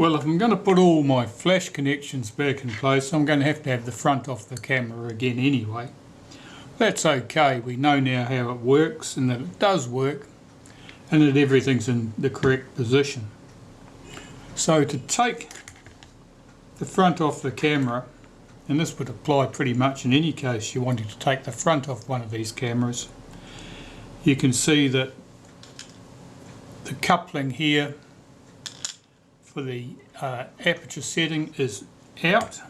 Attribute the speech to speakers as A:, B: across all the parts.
A: Well, if I'm going to put all my flash connections back in place, I'm going to have the front off the camera again anyway. That's okay, we know now how it works and that it does work and that everything's in the correct position. So to take the front off the camera, and this would apply pretty much in any case you wanted to take the front off one of these cameras, you can see that the coupling here for the aperture setting is out.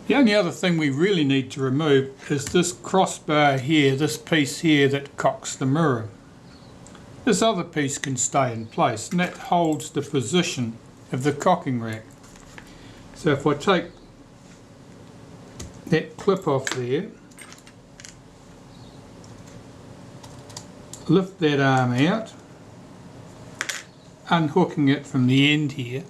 A: The only other thing we really need to remove is this crossbar here, this piece here that cocks the mirror. This other piece can stay in place and that holds the position of the cocking rack. So if I take that clip off there, lift that arm out, unhooking it from the end here,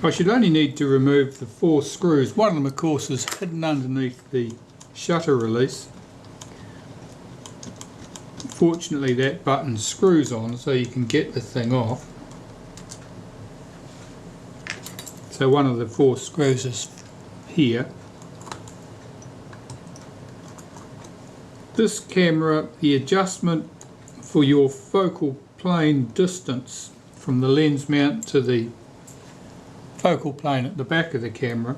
A: I should only need to remove the 4 screws. One of them of course is hidden underneath the shutter release. Fortunately that button screws on so you can get the thing off. So one of the 4 screws is here. This camera, the adjustment for your focal plane distance from the lens mount to the focal plane at the back of the camera,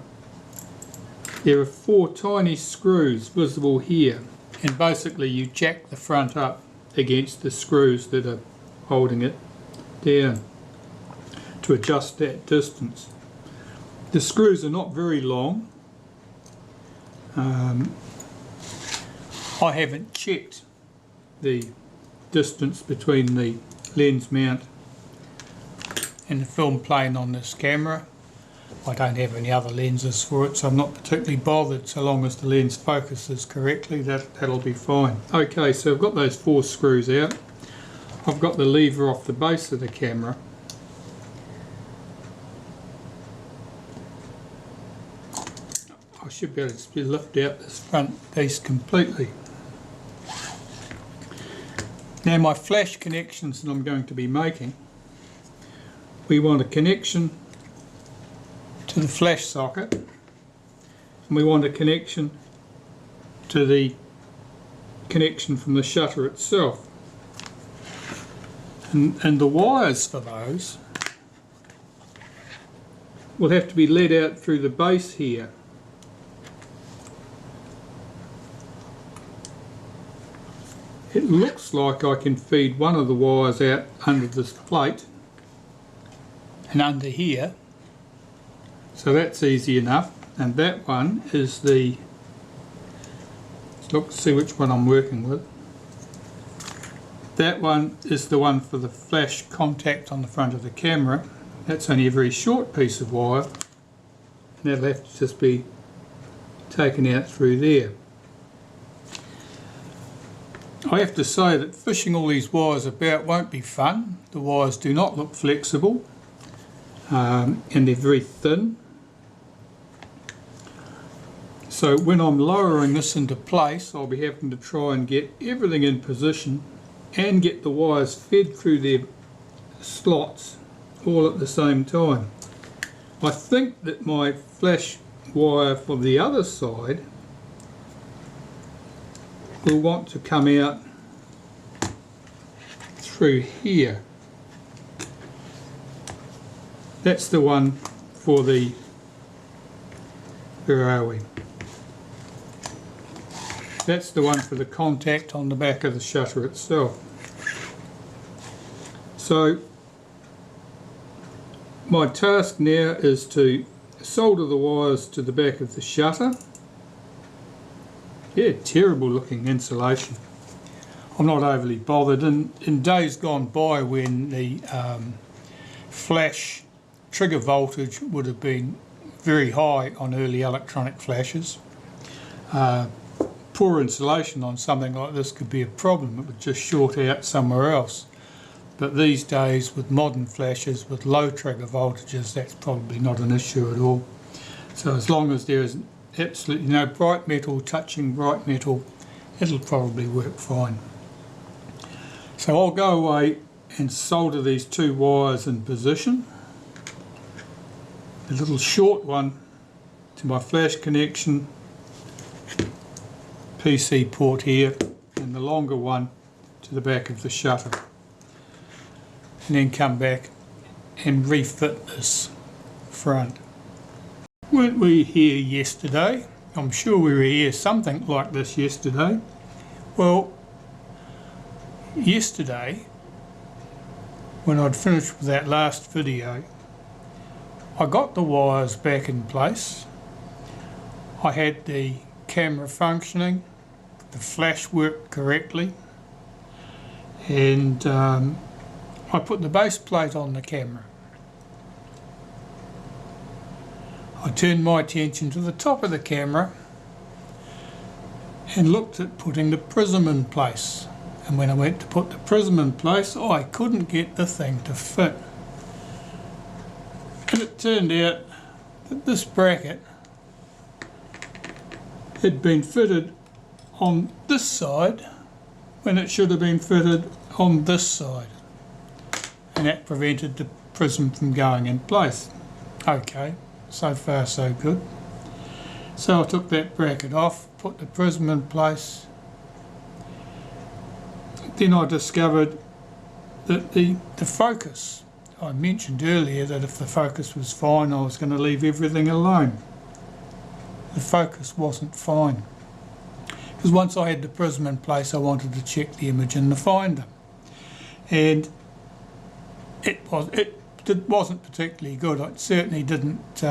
A: there are 4 tiny screws visible here, and basically you jack the front up against the screws that are holding it down to adjust that distance. The screws are not very long. I haven't checked the distance between the lens mount and the film plane on this camera. I don't have any other lenses for it, so I'm not particularly bothered so long as the lens focuses correctly. That'll be fine. Okay, so I've got those 4 screws out. I've got the lever off the base of the camera. I should be able to lift out this front piece completely. Now my flash connections that I'm going to be making, we want a connection to the flash socket and we want a connection to the connection from the shutter itself. And the wires for those will have to be led out through the base here. It looks like I can feed one of the wires out under this plate and under here, so that's easy enough. And that one is the, let's look to see which one I'm working with. That one is the one for the flash contact on the front of the camera. That's only a very short piece of wire and that'll have to just be taken out through there. I have to say that fishing all these wires about won't be fun. The wires do not look flexible and they're very thin. So when I'm lowering this into place, I'll be having to try and get everything in position and get the wires fed through their slots all at the same time. I think that my flash wire for the other side will want to come out through here. That's the one for the, where are we? That's the one for the contact on the back of the shutter itself. So my task now is to solder the wires to the back of the shutter. Yeah, terrible looking insulation. I'm not overly bothered. In days gone by when the flash trigger voltage would have been very high on early electronic flashes, poor insulation on something like this could be a problem. It would just short out somewhere else. But these days with modern flashes with low trigger voltages, that's probably not an issue at all. So as long as there is absolutely no bright metal touching bright metal, it'll probably work fine. So I'll go away and solder these two wires in position. The little short one to my flash connection PC port here, and the longer one to the back of the shutter, and then come back and refit this front. Weren't we here yesterday? I'm sure we were here something like this yesterday. Well, yesterday when I'd finished with that last video, I got the wires back in place. I had the camera functioning, the flash worked correctly, and I put the base plate on the camera. I turned my attention to the top of the camera and looked at putting the prism in place. And when I went to put the prism in place, I couldn't get the thing to fit. And it turned out that this bracket had been fitted on this side when it should have been fitted on this side, and that prevented the prism from going in place. Okay, so far so good. So I took that bracket off, put the prism in place. Then I discovered that the focus, I mentioned earlier that if the focus was fine I was going to leave everything alone. The focus wasn't fine, because once I had the prism in place I wanted to check the image in the finder, and it wasn't particularly good. It certainly didn't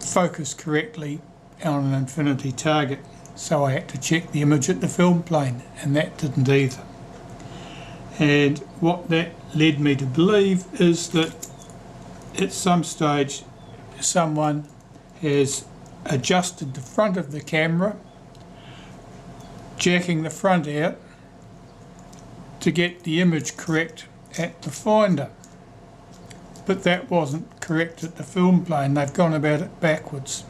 A: focus correctly on an infinity target, so I had to check the image at the film plane, and that didn't either. And what that led me to believe is that at some stage someone has adjusted the front of the camera, jacking the front out to get the image correct at the finder. But that wasn't correct at the film plane. They've gone about it backwards.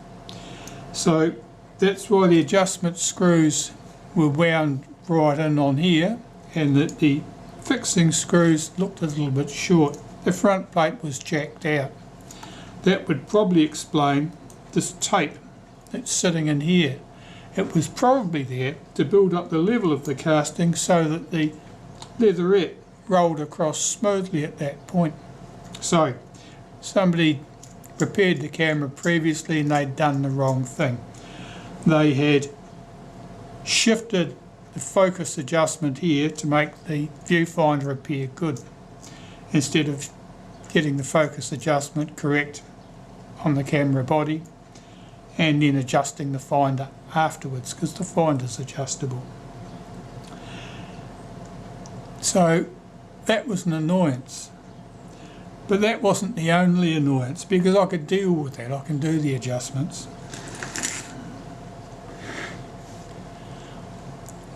A: So that's why the adjustment screws were wound right in on here, and that the fixing screws looked a little bit short. The front plate was jacked out. That would probably explain this tape that's sitting in here. It was probably there to build up the level of the casting so that the leatherette rolled across smoothly at that point. So somebody prepared the camera previously and they'd done the wrong thing. They had shifted the focus adjustment here to make the viewfinder appear good, instead of getting the focus adjustment correct on the camera body and then adjusting the finder afterwards, because the finder's adjustable. So that was an annoyance. But that wasn't the only annoyance, because I could deal with that. I can do the adjustments.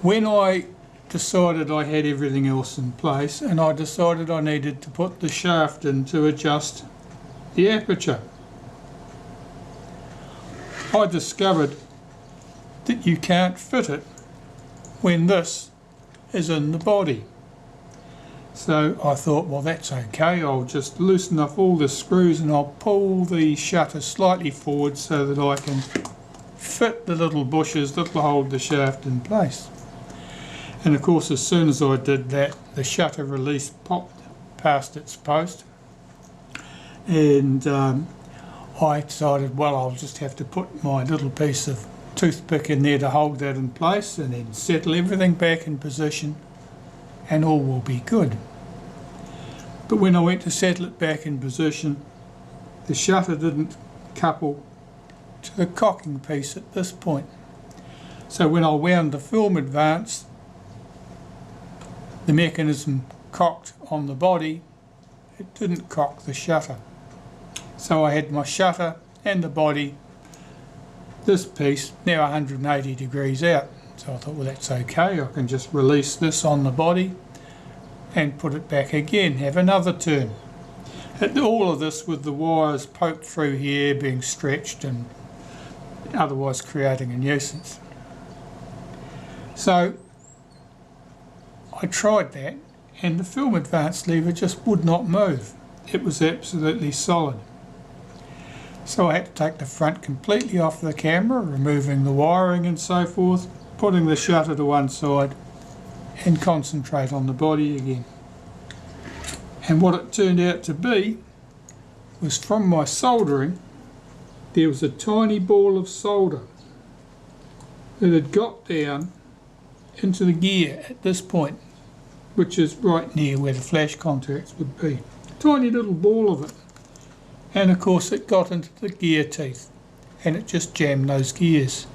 A: When I decided I had everything else in place, and I decided I needed to put the shaft in to adjust the aperture, I discovered that you can't fit it when this is in the body. So I thought, well, that's okay, I'll just loosen up all the screws and I'll pull the shutter slightly forward so that I can fit the little bushes that will hold the shaft in place. And of course, as soon as I did that, the shutter release popped past its post, and I decided, well, I'll just have to put my little piece of toothpick in there to hold that in place, and then settle everything back in position, and all will be good. But when I went to settle it back in position, the shutter didn't couple to the cocking piece at this point. So when I wound the film advance, the mechanism cocked on the body, it didn't cock the shutter. So I had my shutter and the body, this piece, now 180 degrees out. So I thought, well, that's okay, I can just release this on the body and put it back again, have another turn. All of this with the wires poked through here, being stretched and otherwise creating a nuisance. So I tried that, and the film advance lever just would not move. It was absolutely solid. So I had to take the front completely off the camera, removing the wiring and so forth, putting the shutter to one side and concentrate on the body again. And what it turned out to be was, from my soldering, there was a tiny ball of solder that had got down into the gear at this point, which is right near where the flash contacts would be. Tiny little ball of it. And of course it got into the gear teeth and it just jammed those gears,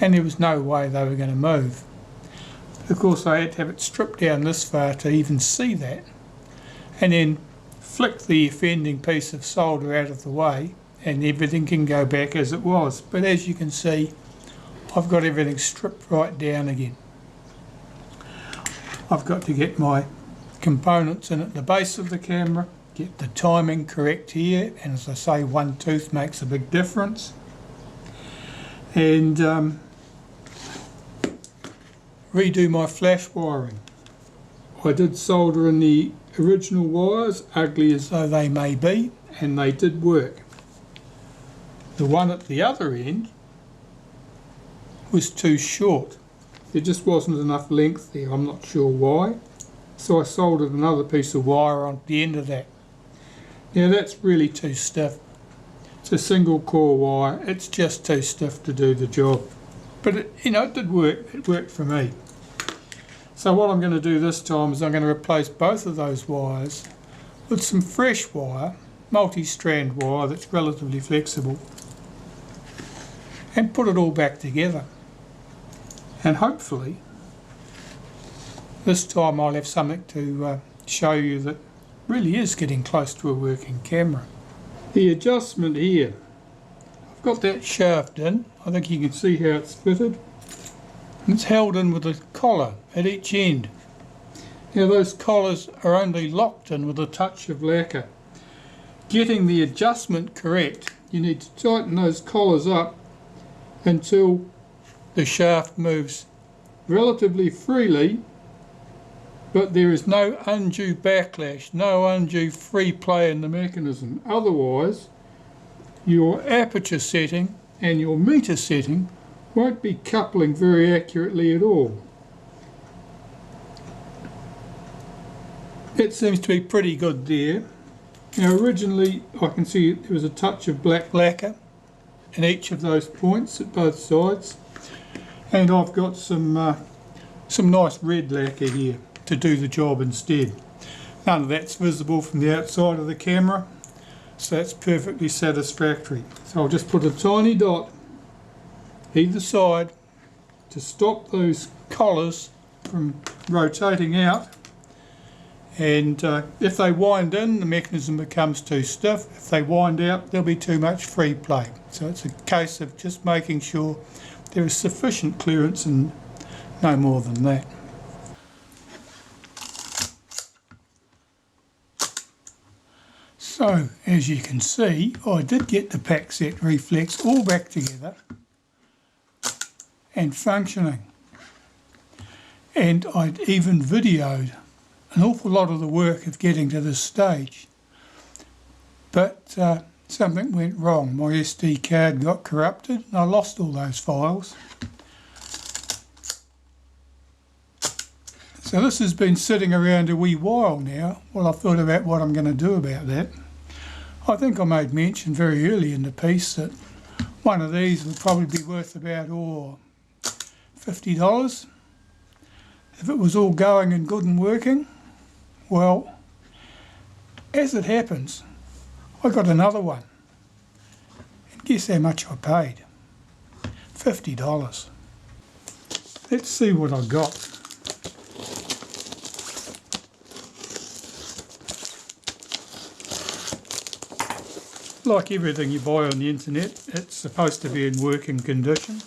A: and there was no way they were going to move. Of course I had to have it stripped down this far to even see that, and then flick the offending piece of solder out of the way and everything can go back as it was. But as you can see, I've got everything stripped right down again. I've got to get my components in at the base of the camera, get the timing correct here, and as I say, one tooth makes a big difference. And redo my flash wiring. I did solder in the original wires, ugly as though they may be, and they did work. The one at the other end was too short. There just wasn't enough length there, I'm not sure why. So I soldered another piece of wire on the end of that. Now that's really too stiff. It's a single core wire, it's just too stiff to do the job. But it did work, it worked for me. So what I'm going to do this time is I'm going to replace both of those wires with some fresh wire, multi-strand wire that's relatively flexible, and put it all back together. And hopefully this time I'll have something to show you that really is getting close to a working camera. The adjustment here, I've got that shaft in. I think you can see how it's fitted. It's held in with a collar at each end. Now those collars are only locked in with a touch of lacquer. Getting the adjustment correct, you need to tighten those collars up until the shaft moves relatively freely, but there is no undue backlash, no undue free play in the mechanism. Otherwise, your aperture setting and your meter setting won't be coupling very accurately at all. It seems to be pretty good there. Now originally I can see there was a touch of black lacquer in each of those points at both sides, and I've got some nice red lacquer here to do the job instead. None of that's visible from the outside of the camera, so that's perfectly satisfactory. So I'll just put a tiny dot either side to stop those collars from rotating out, and if they wind in, the mechanism becomes too stiff. If they wind out, there'll be too much free play. So it's a case of just making sure there is sufficient clearance and no more than that. So as you can see, I did get the Paxette Reflex all back together and functioning, and I'd even videoed an awful lot of the work of getting to this stage, but something went wrong. My SD card got corrupted and I lost all those files. So this has been sitting around a wee while now while I thought about what I'm going to do about that. I think I made mention very early in the piece that one of these would probably be worth about $50. If it was all going and good and working, well, as it happens, I got another one. And guess how much I paid? $50. Let's see what I got. Like everything you buy on the internet, it's supposed to be in working condition.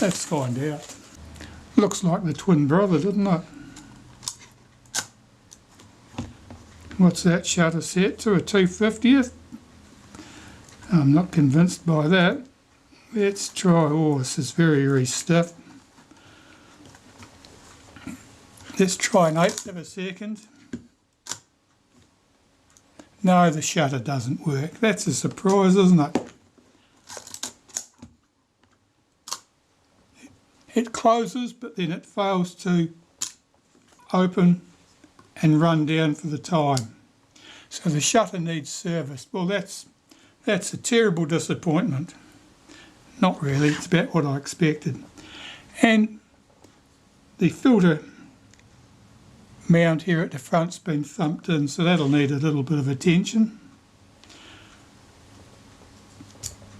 A: Let's find out. Looks like the twin brother, doesn't it? What's that shutter set to? A 2/50th? I'm not convinced by that. Let's try, oh, this is very stiff. Let's try an 1/8 of a second. No, the shutter doesn't work. That's a surprise, isn't it? It closes, but then it fails to open and run down for the time. So the shutter needs service. Well, that's a terrible disappointment. Not really, it's about what I expected. And the filter mount here at the front's been thumped in, so that'll need a little bit of attention.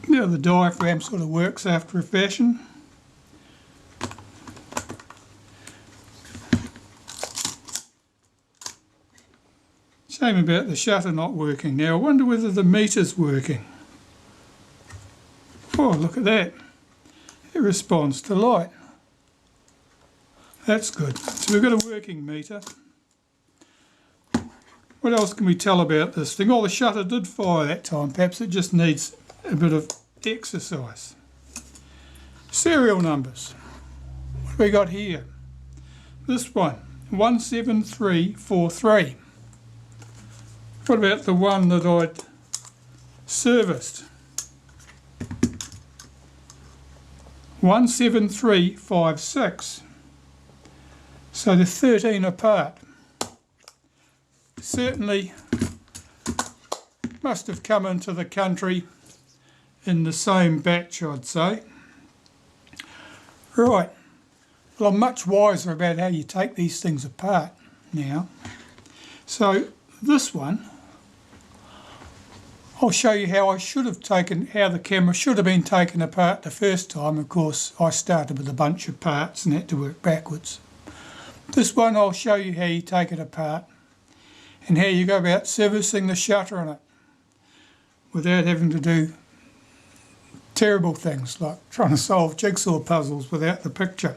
A: Now the diaphragm sort of works after a fashion. Shame about the shutter not working now. I wonder whether the meter's working. Oh, look at that. It responds to light. That's good. So we've got a working meter. What else can we tell about this thing? Oh, the shutter did fire that time. Perhaps it just needs a bit of exercise. Serial numbers. What have we got here? This one, 17343. What about the one that I'd serviced? 17356. So they're 13 apart. Certainly must have come into the country in the same batch, I'd say. Right, well, I'm much wiser about how you take these things apart now. So this one, I'll show you how I should have taken, how the camera should have been taken apart the first time. Of course, I started with a bunch of parts and had to work backwards. This one, I'll show you how you take it apart and how you go about servicing the shutter on it without having to do terrible things like trying to solve jigsaw puzzles without the picture.